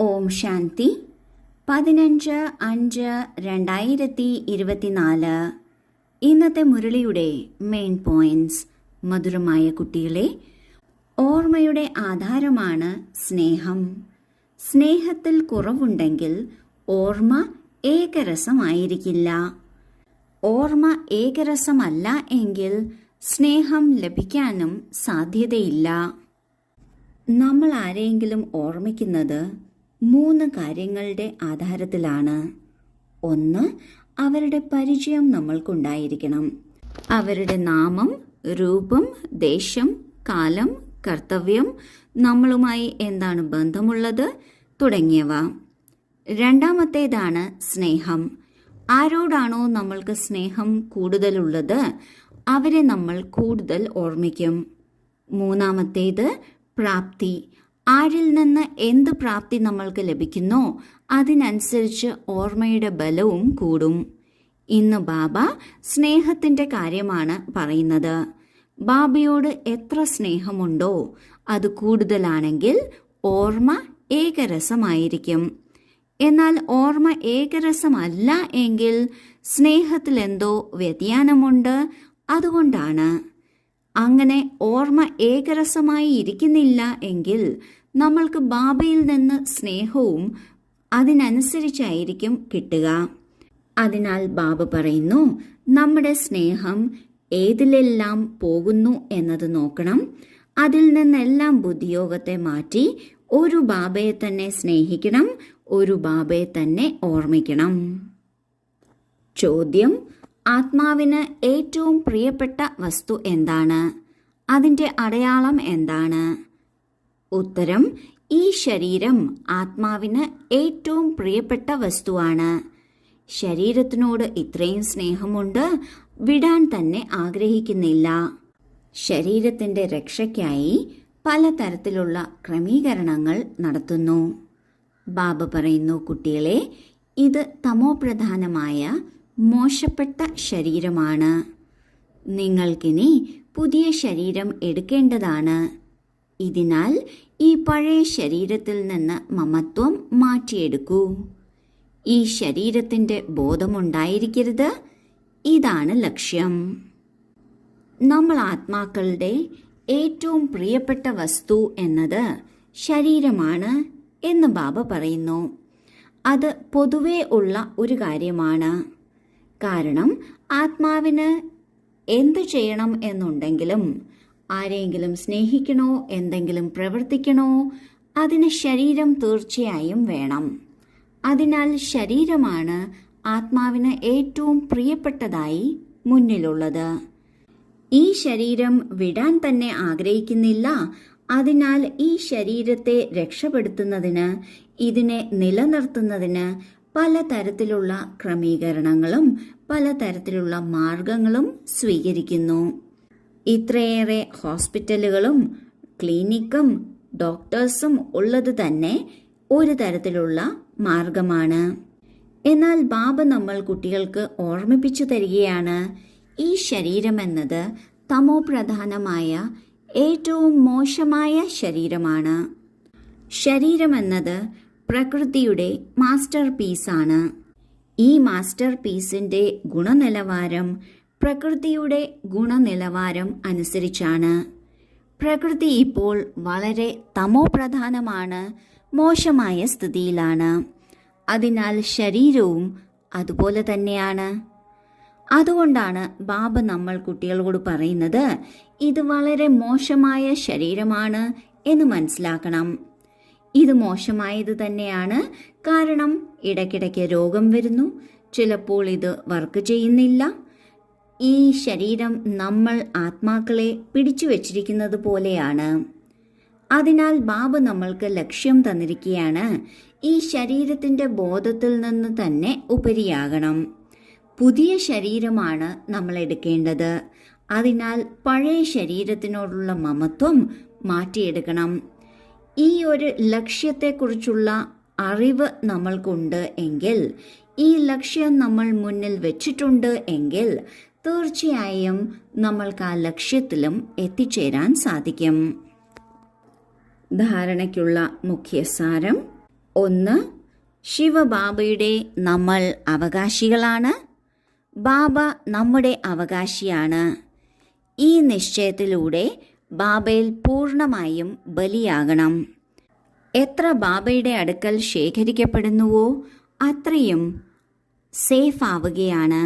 ഓം ശാന്തി 15/5/2024. ഇന്നത്തെ മുരളിയുടെ main points. മധുരമായ കുട്ടികളെ, ഓർമ്മയുടെ ആധാരമാണ് സ്നേഹം. സ്നേഹത്തിൽ കുറവുണ്ടെങ്കിൽ ഓർമ്മ ഏകരസമായിരിക്കില്ല. ഓർമ്മ ഏകരസമല്ല എങ്കിൽ സ്നേഹം ലഭിക്കാനും സാധ്യതയില്ല. നമ്മൾ ആരെയെങ്കിലും ഓർമ്മിക്കുന്നത് 3 കാര്യങ്ങളുടെ ആധാരത്തിലാണ്. 1. അവരുടെ പരിചയം നമ്മൾക്കുണ്ടായിരിക്കണം. അവരുടെ നാമം, രൂപം, ദേശം, കാലം, കർത്തവ്യം, നമ്മളുമായി എന്താണ് ബന്ധമുള്ളത് തുടങ്ങിയവ. 2. സ്നേഹം. ആരോടാണോ നമ്മൾക്ക് സ്നേഹം കൂടുതലുള്ളത് അവരെ നമ്മൾ കൂടുതൽ ഓർമ്മിക്കും. 3. പ്രാപ്തി. ആരിൽ നിന്ന് എന്ത് പ്രാപ്തി നമ്മൾക്ക് ലഭിക്കുന്നോ അതിനനുസരിച്ച് ഓർമ്മയുടെ ബലവും കൂടും. ഇന്ന് ബാബ സ്നേഹത്തിന്റെ കാര്യമാണ് പറയുന്നത്. ബാബയോട് എത്ര സ്നേഹമുണ്ടോ അത് കൂടുതലാണെങ്കിൽ ഓർമ്മ ഏകരസമായിരിക്കും. എന്നാൽ ഓർമ്മ ഏകരസമല്ല എങ്കിൽ സ്നേഹത്തിലെന്തോ വ്യതിയാനമുണ്ട്. അതുകൊണ്ടാണ് അങ്ങനെ ഓർമ്മ ഏകരസമായി ഇരിക്കുന്നില്ല എങ്കിൽ നമ്മൾക്ക് ബാബയിൽ നിന്ന് സ്നേഹവും അതിനനുസരിച്ചായിരിക്കും കിട്ടുക. അതിനാൽ ബാബ പറയുന്നു, നമ്മുടെ സ്നേഹം ഏതിലെല്ലാം പോകുന്നു എന്നത് നോക്കണം. അതിൽ നിന്നെല്ലാം ബുദ്ധിയോഗത്തെ മാറ്റി ഒരു ബാബയെ തന്നെ സ്നേഹിക്കണം, ഒരു ബാബയെ തന്നെ ഓർമ്മിക്കണം. ചോദ്യം: ആത്മാവിന് ഏറ്റവും പ്രിയപ്പെട്ട വസ്തു എന്താണ്? അതിൻ്റെ അടയാളം എന്താണ്? ഉത്തരം: ഈ ശരീരം ആത്മാവിന് ഏറ്റവും പ്രിയപ്പെട്ട വസ്തുവാണ്. ശരീരത്തിനോട് ഇത്രയും സ്നേഹമുണ്ട്, വിടാൻ തന്നെ ആഗ്രഹിക്കുന്നില്ല. ശരീരത്തിന്റെ രക്ഷയ്ക്കായി പലതരത്തിലുള്ള ക്രമീകരണങ്ങൾ നടത്തുന്നു. ബാബ പറയുന്നു, കുട്ടികളെ, ഇത് തമോപ്രധാനമായ മോശപ്പെട്ട ശരീരമാണ്. നിങ്ങൾക്കിനി പുതിയ ശരീരം എടുക്കേണ്ടതാണ്. ഇതിനാൽ ഈ പഴയ ശരീരത്തിൽ നിന്ന് മമത്വം മാറ്റിയെടുക്കൂ. ഈ ശരീരത്തിന്റെ ബോധമുണ്ടായിരിക്കരുത്. ഇതാണ് ലക്ഷ്യം. നമ്മൾ ആത്മാക്കളുടെ ഏറ്റവും പ്രിയപ്പെട്ട വസ്തു എന്നത് ശരീരമാണ് എന്ന് ബാബ പറയുന്നു. അത് പൊതുവേ ഉള്ള ഒരു കാര്യമാണ്. കാരണം ആത്മാവിന് എന്തു ചെയ്യണം എന്നുണ്ടെങ്കിലും, ആരെങ്കിലും സ്നേഹിക്കണോ, എന്തെങ്കിലും പ്രവർത്തിക്കണോ, അതിന് ശരീരം തീർച്ചയായും വേണം. അതിനാൽ ശരീരമാണ് ആത്മാവിന് ഏറ്റവും പ്രിയപ്പെട്ടതായി മുന്നിലുള്ളത്. ഈ ശരീരം വിടാൻ തന്നെ ആഗ്രഹിക്കുന്നില്ല. അതിനാൽ ഈ ശരീരത്തെ രക്ഷപ്പെടുത്തുന്നതിന്, ഇതിനെ നിലനിർത്തുന്നതിന് പലതരത്തിലുള്ള ക്രമീകരണങ്ങളും പലതരത്തിലുള്ള മാർഗങ്ങളും സ്വീകരിക്കുന്നു. ഇത്രയേറെ ഹോസ്പിറ്റലുകളും ക്ലിനിക്കും ഡോക്ടേഴ്സും ഉള്ളത് തന്നെ ഒരു തരത്തിലുള്ള മാർഗമാണ്. എന്നാൽ ബാബ നമ്മൾ കുട്ടികൾക്ക് ഓർമ്മിപ്പിച്ചു തരികയാണ്, ഈ ശരീരമെന്നത് തമോപ്രധാനമായ ഏറ്റവും മോശമായ ശരീരമാണ്. ശരീരമെന്നത് പ്രകൃതിയുടെ മാസ്റ്റർ പീസാണ്. ഈ മാസ്റ്റർ പീസിന്റെ ഗുണനിലവാരം പ്രകൃതിയുടെ ഗുണനിലവാരം അനുസരിച്ചാണ്. പ്രകൃതി ഇപ്പോൾ വളരെ തമോപ്രധാനമാണ്, മോശമായ സ്ഥിതിയിലാണ്. അതിനാൽ ശരീരവും അതുപോലെ തന്നെയാണ്. അതുകൊണ്ടാണ് ബാബ നമ്മൾ കുട്ടികളോട് പറയുന്നത്, ഇത് വളരെ മോശമായ ശരീരമാണ് എന്ന് മനസ്സിലാക്കണം. ഇത് മോശമായത് തന്നെയാണ്. കാരണം ഇടയ്ക്കിടയ്ക്ക് രോഗം വരുന്നു, ചിലപ്പോൾ ഇത് വർക്ക് ചെയ്യുന്നില്ല. ഈ ശരീരം നമ്മൾ ആത്മാക്കളെ പിടിച്ചു വച്ചിരിക്കുന്നത് പോലെയാണ്. അതിനാൽ ബാബ നമ്മൾക്ക് ലക്ഷ്യം തന്നിരിക്കുകയാണ്, ഈ ശരീരത്തിന്റെ ബോധത്തിൽ നിന്ന് തന്നെ ഉപരിയാകണം. പുതിയ ശരീരമാണ് നമ്മൾ എടുക്കേണ്ടത്. അതിനാൽ പഴയ ശരീരത്തിനോടുള്ള മമത്വം മാറ്റിയെടുക്കണം. ഈ ഒരു ലക്ഷ്യത്തെക്കുറിച്ചുള്ള അറിവ് നമ്മൾക്കുണ്ട് എങ്കിൽ, ഈ ലക്ഷ്യം നമ്മൾ മുന്നിൽ വെച്ചിട്ടുണ്ട് എങ്കിൽ തീർച്ചയായും നമ്മൾക്ക് ആ ലക്ഷ്യത്തിലും എത്തിച്ചേരാൻ സാധിക്കും. ധാരണയ്ക്കുള്ള മുഖ്യസാരം: ഒന്ന്, ശിവബാബയുടെ നമ്മൾ അവകാശികളാണ്. ബാബ നമ്മുടെ അവകാശിയാണ്. ഈ നിശ്ചയത്തിലൂടെ ബാബയിൽ പൂർണ്ണമായും ബലിയാകണം. എത്ര ബാബയുടെ അടുക്കൽ ശേഖരിക്കപ്പെടുന്നുവോ അത്രയും സേഫ് ആവുകയാണ്.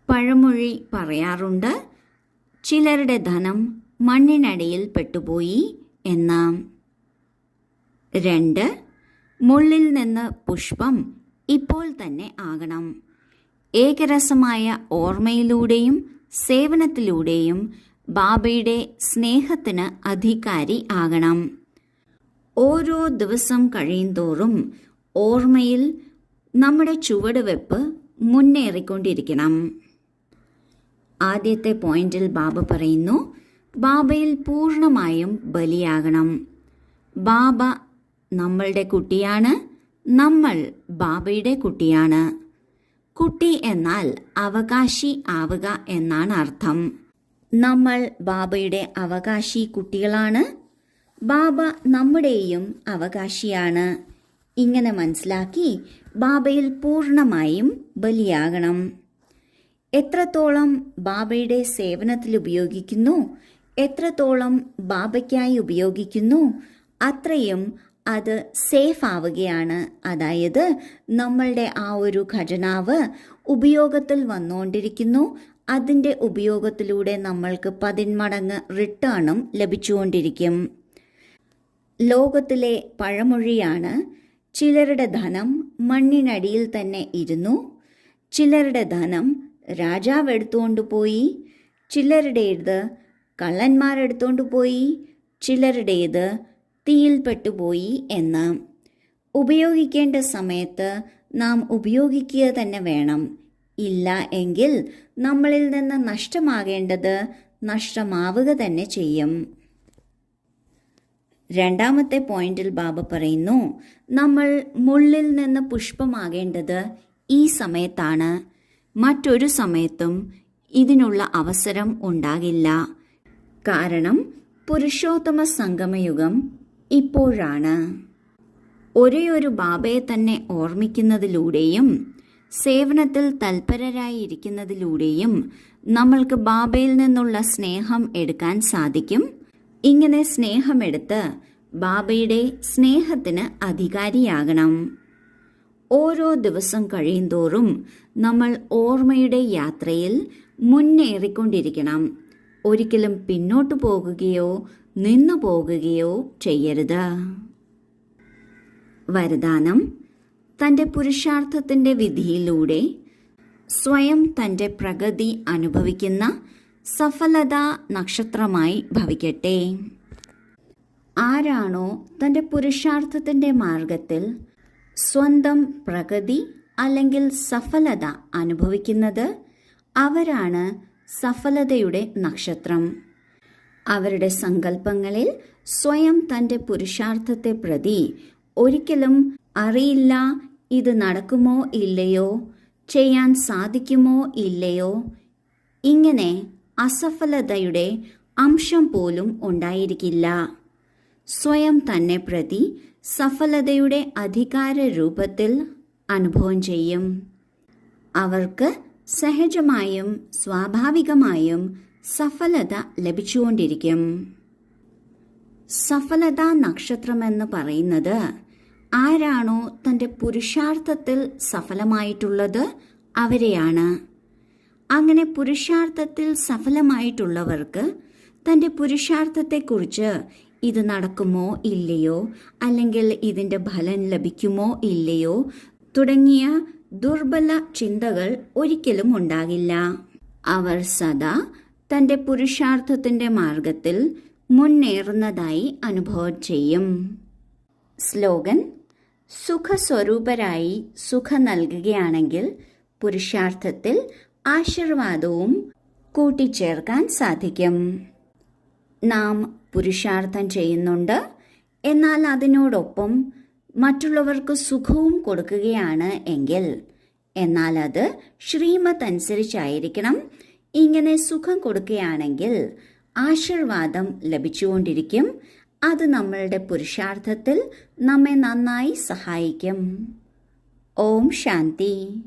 പഴമൊഴി പറയാറുണ്ട്, ചിലരുടെ ധനം മണ്ണിനടിയിൽ പെട്ടുപോയി എന്ന്. 2, മുള്ളിൽ നിന്ന് പുഷ്പം ഇപ്പോൾ തന്നെ ആകണം. ഏകരസമായ ഓർമ്മയിലൂടെയും സേവനത്തിലൂടെയും ബാബയുടെ സ്നേഹത്തിന് അധികാരി ആകണം. ഓരോ ദിവസം കഴിയുന്തോറും ഓർമ്മയിൽ നമ്മുടെ ചുവടുവെപ്പ് മുന്നേറിക്കൊണ്ടിരിക്കണം. ആദ്യത്തെ പോയിന്റിൽ ബാബ പറയുന്നു, ബാബയിൽ പൂർണ്ണമായും ബലിയാകണം. ബാബ നമ്മളുടെ കുട്ടിയാണ്, നമ്മൾ ബാബയുടെ കുട്ടിയാണ്. കുട്ടി എന്നാൽ അവകാശി ആവുക എന്നാണ് അർത്ഥം. നമ്മൾ ബാബയുടെ അവകാശി കുട്ടികളാണ്. ബാബ നമ്മുടെയും അവകാശിയാണ്. ഇങ്ങനെ മനസ്സിലാക്കി ബാബയിൽ പൂർണ്ണമായും ബലിയാകണം. എത്രത്തോളം ബാബയുടെ സേവനത്തിൽ ഉപയോഗിക്കുന്നു, എത്രത്തോളം ബാബയ്ക്കായി ഉപയോഗിക്കുന്നു, അത്രയും അത് സേഫ് ആവുകയാണ്. അതായത് നമ്മളുടെ ആ ഒരു ഖജനാവ് ഉപയോഗത്തിൽ വന്നുകൊണ്ടിരിക്കുന്നു. അതിൻ്റെ ഉപയോഗത്തിലൂടെ നമ്മൾക്ക് 10 മടങ്ങ് റിട്ടേണും ലഭിച്ചുകൊണ്ടിരിക്കും. ലോകത്തിലെ പഴമൊഴിയാണ്, ചിലരുടെ ധനം മണ്ണിനടിയിൽ തന്നെ ഇരുന്നു, ചിലരുടെ ധനം രാജാവ് എടുത്തുകൊണ്ട് പോയി, ചിലരുടേത് കള്ളന്മാരെടുത്തുകൊണ്ട് പോയി, ചിലരുടേത് തീയിൽപ്പെട്ടുപോയി എന്ന്. ഉപയോഗിക്കേണ്ട സമയത്ത് നാം ഉപയോഗിക്കുക തന്നെ വേണം. ഇല്ല എങ്കിൽ നമ്മളിൽ നിന്ന് നഷ്ടമാകേണ്ടത് നഷ്ടമാവുക തന്നെ ചെയ്യും. രണ്ടാമത്തെ പോയിന്റിൽ ബാബ പറയുന്നു, നമ്മൾ മുള്ളിൽ നിന്ന് പുഷ്പമാകേണ്ടത് ഈ സമയത്താണ്. മറ്റൊരു സമയത്തും ഇതിനുള്ള അവസരം ഉണ്ടാകില്ല. കാരണം പുരുഷോത്തമ സംഗമയുഗം ഇപ്പോഴാണ്. ഒരേയൊരു ബാബയെ തന്നെ ഓർമ്മിക്കുന്നതിലൂടെയും സേവനത്തിൽ തൽപരരായിരിക്കുന്നതിലൂടെയും നമ്മൾക്ക് ബാബയിൽ നിന്നുള്ള സ്നേഹം എടുക്കാൻ സാധിക്കും. ഇങ്ങനെ സ്നേഹമെടുത്ത് ബാബയുടെ സ്നേഹത്തിന് അധികാരിയാകണം. ഓരോ ദിവസം കഴിയുന്തോറും നമ്മൾ ഓർമ്മയുടെ യാത്രയിൽ മുന്നേറിക്കൊണ്ടിരിക്കണം. ഒരിക്കലും പിന്നോട്ടു പോകുകയോ നിന്നു പോകുകയോ ചെയ്യരുത്. വരദാനം: തൻ്റെ പുരുഷാർത്ഥത്തിൻ്റെ വിധിയിലൂടെ സ്വയം തൻ്റെ പ്രഗതി അനുഭവിക്കുന്ന സഫലതാ നക്ഷത്രമായി ഭവിക്കട്ടെ. ആരാണോ തൻ്റെ പുരുഷാർത്ഥത്തിൻ്റെ മാർഗത്തിൽ സ്വന്തം പ്രഗതി അല്ലെങ്കിൽ സഫലത അനുഭവിക്കുന്നത്, അവരാണ് സഫലതയുടെ നക്ഷത്രം. അവരുടെ സങ്കല്പങ്ങളിൽ സ്വയം തൻ്റെ പുരുഷാർത്ഥത്തെ പ്രതി ഒരിക്കലും അറിയില്ല, ഇത് നടക്കുമോ ഇല്ലയോ, ചെയ്യാൻ സാധിക്കുമോ ഇല്ലയോ, ഇങ്ങനെ അസഫലതയുടെ അംശം പോലും ഉണ്ടായിരിക്കില്ല. സ്വയം തന്നെ പ്രതി സഫലതയുടെ അധികാര രൂപത്തിൽ അനുഭവം ചെയ്യും. അവർക്ക് സഹജമായും സ്വാഭാവികമായും സഫലത ലഭിച്ചുകൊണ്ടിരിക്കും. സഫലതാ നക്ഷത്രമെന്ന് പറയുന്നത് ആരാണോ തൻ്റെ പുരുഷാർത്ഥത്തിൽ സഫലമായിട്ടുള്ളത് അവരെയാണ്. അങ്ങനെ പുരുഷാർത്ഥത്തിൽ സഫലമായിട്ടുള്ളവർക്ക് തൻ്റെ പുരുഷാർത്ഥത്തെക്കുറിച്ച് ഇത് നടക്കുമോ ഇല്ലയോ, അല്ലെങ്കിൽ ഇതിൻ്റെ ഫലം ലഭിക്കുമോ ഇല്ലയോ തുടങ്ങിയ ദുർബല ചിന്തകൾ ഒരിക്കലും ഉണ്ടാകില്ല. അവർ സദാ തൻ്റെ പുരുഷാർത്ഥത്തിൻ്റെ മാർഗത്തിൽ മുന്നേറുന്നതായി അനുഭവം ചെയ്യും. സ്ലോഗൻ: സുഖസ്വരൂപരായി സുഖം നൽകുകയാണെങ്കിൽ പുരുഷാർത്ഥത്തിൽ ആശീർവാദവും കൂട്ടിച്ചേർക്കാൻ സാധിക്കും. നാം പുരുഷാർത്ഥം ചെയ്യുന്നുണ്ട്, എന്നാൽ അതിനോടൊപ്പം മറ്റുള്ളവർക്ക് സുഖവും കൊടുക്കുകയാണ് എങ്കിൽ, എന്നാൽ അത് ശ്രീമത്ത് അനുസരിച്ചായിരിക്കണം. ഇങ്ങനെ സുഖം കൊടുക്കുകയാണെങ്കിൽ ആശീർവാദം ലഭിച്ചുകൊണ്ടിരിക്കും. അത് നമ്മളുടെ പുരുഷാർത്ഥത്തിൽ നമ്മെ നന്നായി സഹായിക്കും. ഓം ശാന്തി.